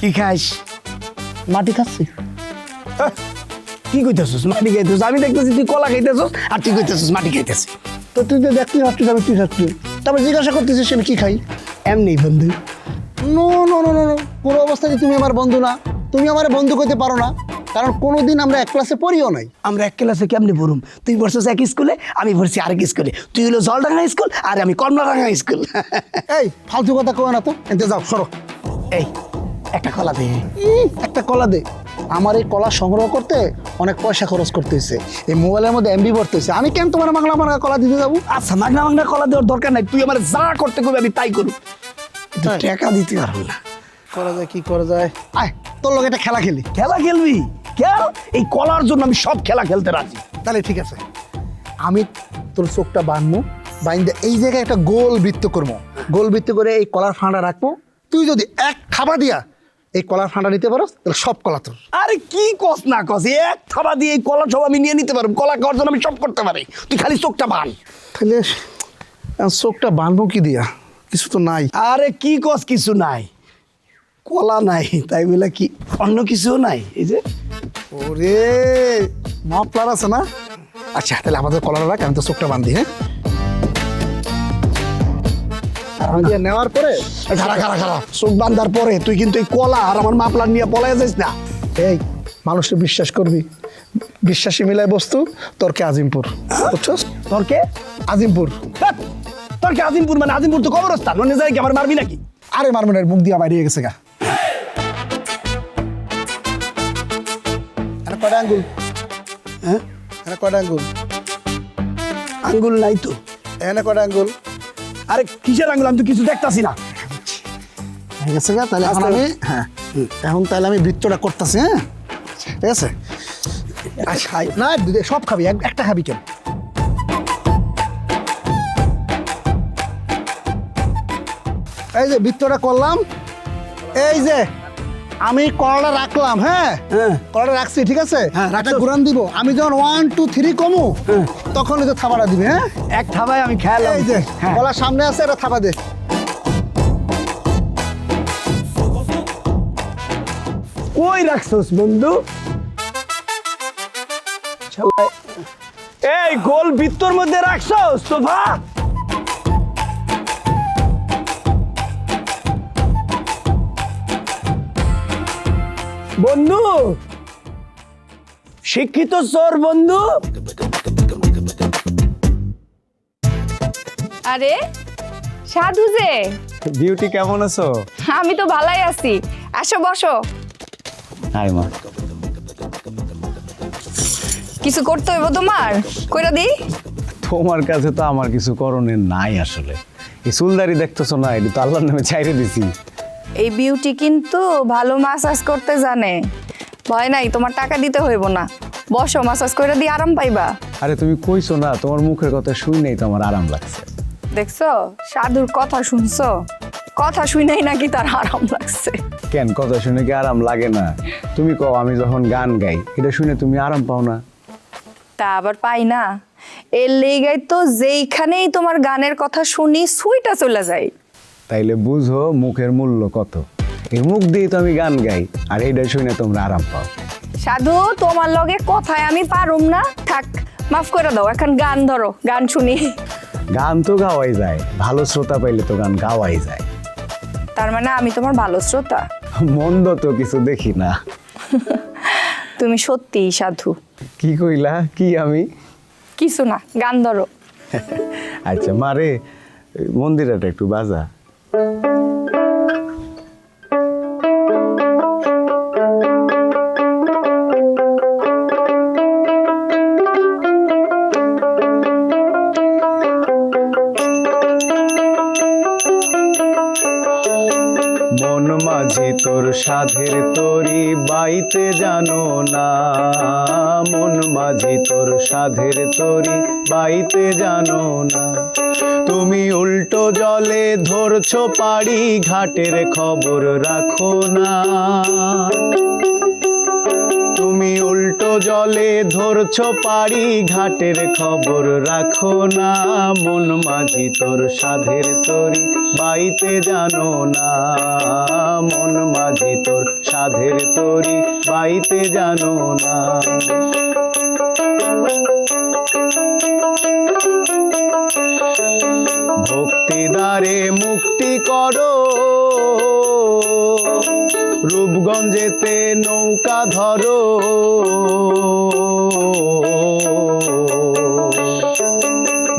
কি খাইস? মাটি খাচ্ছি। কি কইতেছিস মাটি খাইতেছিস? আমি দেখতেছি তুই কলা খাইতেছিস আর তুই কইতেছিস মাটি খাইতেছিস। তো তুই তো দেখতে ভাবছিস আমি কি খাচ্ছি, তারপর জিজ্ঞাসা করতেছিস আমি কি খাই। এমনি বন্ধু। No no no no no, কোনো অবস্থায় তুমি আমার বন্ধু না, তুমি আমার বন্ধু করতে পারো না, কারণ কোনোদিন আমরা এক ক্লাসে পড়িও নাই। আমরা এক ক্লাসে কেমনি পড়ুম? তুই পড়ছিস এক স্কুলে, আমি পড়ছি আরেক স্কুলে। তুই হলো জলডাঙ্গা স্কুল আর আমি কমলাডাঙ্গা স্কুল। এই ফালতু কথা কো না তো, এনতে যাও সরো। এই একটা কলা দে। একটা কলা দে। আমার এই কলা সংগ্রহ করতে অনেক পয়সা খরচ করতে হয়েছে, এই মোবাইলের মধ্যে এমবি ভরতে হয়েছে। আমি কেন তোমার মাংলা মাংলা কলা দিতে যাবো? আচ্ছা মাগনা মাগনা কলা দেওয়ার দরকার নাই, তুই আমার যা করতে কবি আমি তাই করুম। তাই? টাকা দিতে পারবো না। করা যায় কি করা যায়, আয় তোর লোক একটা খেলা খেলি। খেলা খেলবি? খেল। এই কলার জন্য আমি সব খেলা খেলতে রাজি। তাহলে ঠিক আছে, আমি তোর চোখটা বাঁধবো, বাইন্দে এই জায়গায় একটা গোল বৃত্ত করবো, গোল বৃত্ত করে এই কলার ফাঁড়া রাখবো। তুই যদি এক থাবা দিয়া এই কলার ফাঁড়া নিতে পারো তাহলে সব কলা তোর। আরে কি কস না কস, এক থাবা দিয়ে এই কলা সব আমি নিয়ে নিতে পারবো। কলা খাওয়ার জন্য আমি সব করতে পারি, তুই খালি চোখটা বান। তাহলে চোখটা বাঁধবো কি দিয়া? কিছু তো নাই। আরে কি কস কিছু নাই? কলা নাই তাই বলে কি অন্য কিছুও নাই? এই যে ওরে মাফলার আছে না? আচ্ছা তাহলে আমাদের কলার রাখ, আমি তো চোখটা বাঁধি। হ্যাঁ, আমি যে নেওয়ার পরে খারা খারা খারা চোখ বান্ধার পরে তুই কিন্তু এই কলা আর আমার মাপলার নিয়ে পলাই যাইস না। এই মানুষকে বিশ্বাস করবি, বিশ্বাসী মিলাই বস্তু। তোরকে আজিমপুর, বুঝছস? তোরকে আজিমপুর। ধ্যাৎ, তোরকে আজিমপুর মানে আজিমপুর তো কবরস্থান, মানে যাই কি আমার মারবি নাকি? আরে মারমুনের মুখ দিয়া বাইরে গেছে গা। এনে কয়টা আঙ্গুল? হ্যাঁ এনে কয়টা আঙ্গুল? আঙ্গুল নাই তো। এনে কয়টা আঙ্গুল? আরে কিসের আঙ্গুল? আমি তো কিছু দেখতাছি না। হয়ে গেছে গা। তাহলে এখন আমি এখন তাহলে আমি বৃত্তটা করতেছি। হ্যাঁ ঠিক আছে, খাই না সব খাবি, একটা খাবি কেন? এই যে বৃত্তটা করলাম, এই যে আমি কলাটা রাখলাম। হ্যাঁ হ্যাঁ কলাটা রাখছি, ঠিক আছে। হ্যাঁ, রাখছো। একটা ঘুরান দিব, আমি যখন 1 2 3 কমু তখন এই যে থাবাটা দিবি। হ্যাঁ এক থাবায় আমি খেয়ালাম। এই যে হ্যাঁ। কলার সামনে আছে, এটা থাবা দে। কই রাখছস বন্ধু? শালা, এই গোল বৃত্তর মধ্যে রাখছস সোফা? বন্ধু শিক্ষিত চোর বন্ধু। আরে সাধু যে, বিউটি কেমন আছো? আমি তো ভালোই আছি। আসো বসো। হাই মা। কিছু করতে হইব তোমার, কইরা দি। তোমার কাছে তো আমার কিছু করণের নাই আসলে। এই চুলদারি দেখতেছো না, এটা তো আল্লাহর নামে ছাইরে দিছি। এই বিউটি কিন্তু ভালো মাসাজ করতে জানে, ভয় নাই, তোমার টাকা দিতে হইব না। বসো, মাসাজ কইরা দি, আরাম পাইবা। আরে তুমি কইছো না, তোমার মুখের কথা শুনেই তো আমার আরাম লাগছে। দেখছো সাধুর কথা শুনছো, কথা শুনেই নাকি তার আরাম লাগছে। কেন কথা শুনে কি আরাম লাগে না? তুমি কও আমি যখন গান গাই এটা শুনে তুমি আরাম পাও না? তা আবার পাই না, এর লেগাই তো যেইখানেই তোমার গানের কথা শুনি সুইটা চলে যায়। তাইলে বুঝো মুখের মূল্য কত। এই মুখ দিয়ে তো আমি গান গাই, আর এইটা শুনে তোমরা আরাম পাও। সাধু তোমার লগে কথায় আমি পারুম না, থাক মাফ করে দাও। এখন গান ধরো, গান শুনি। গান তো গাওয়াই যায়, ভালো শ্রোতা পাইলে তো গান গাওয়াই যায়। তার মানে আমি তোমার ভালো শ্রোতা? মন্দ তো কিছু দেখি না। তুমি সত্যিই সাধু। কি কইলা? কি আমি? কিছু না, গান ধরো। আচ্ছা মারে, মন্দিরটা একটু বাজা। মন মাঝি তোর সাধের তরি বাইতে জানো না, মন মাঝি তোর সাধের তরি বাইতে জানো না। তুমি উল্টো জলে ধরছো পাড়ি, ঘাটের খবর রাখো না। তুমি উল্টো জলে ধরছো পাড়ি, ঘাটের খবর রাখো না, মন মাঝি তোর সাধের তরি বাইতে জানো না, মন মাঝি তোর সাধের তরি বাইতে জানো না। ভক্তিদারে মুক্তি করো, রূপগঞ্জেতে নৌকা ধরো,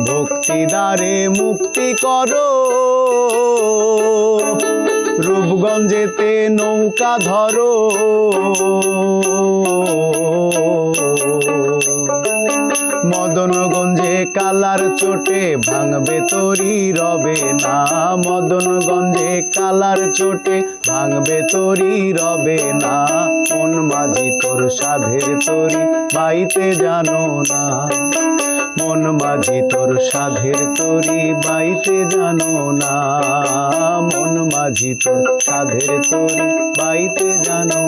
ভক্তিদারে মুক্তি করো, রূপগঞ্জেতে নৌকা ধরো, মদনগঞ্জে কালার চোটে ভাঙবে তরি রবে না, মদনগঞ্জে কালার চোটে ভাঙবে তরি রবে না, মন মাঝি তোর সাধের তরি বাইতে জানো না, মন মাঝি তোর সাধের তরি বাইতে জানো না, মন মাঝি তোর সাধের তরি বাইতে জানো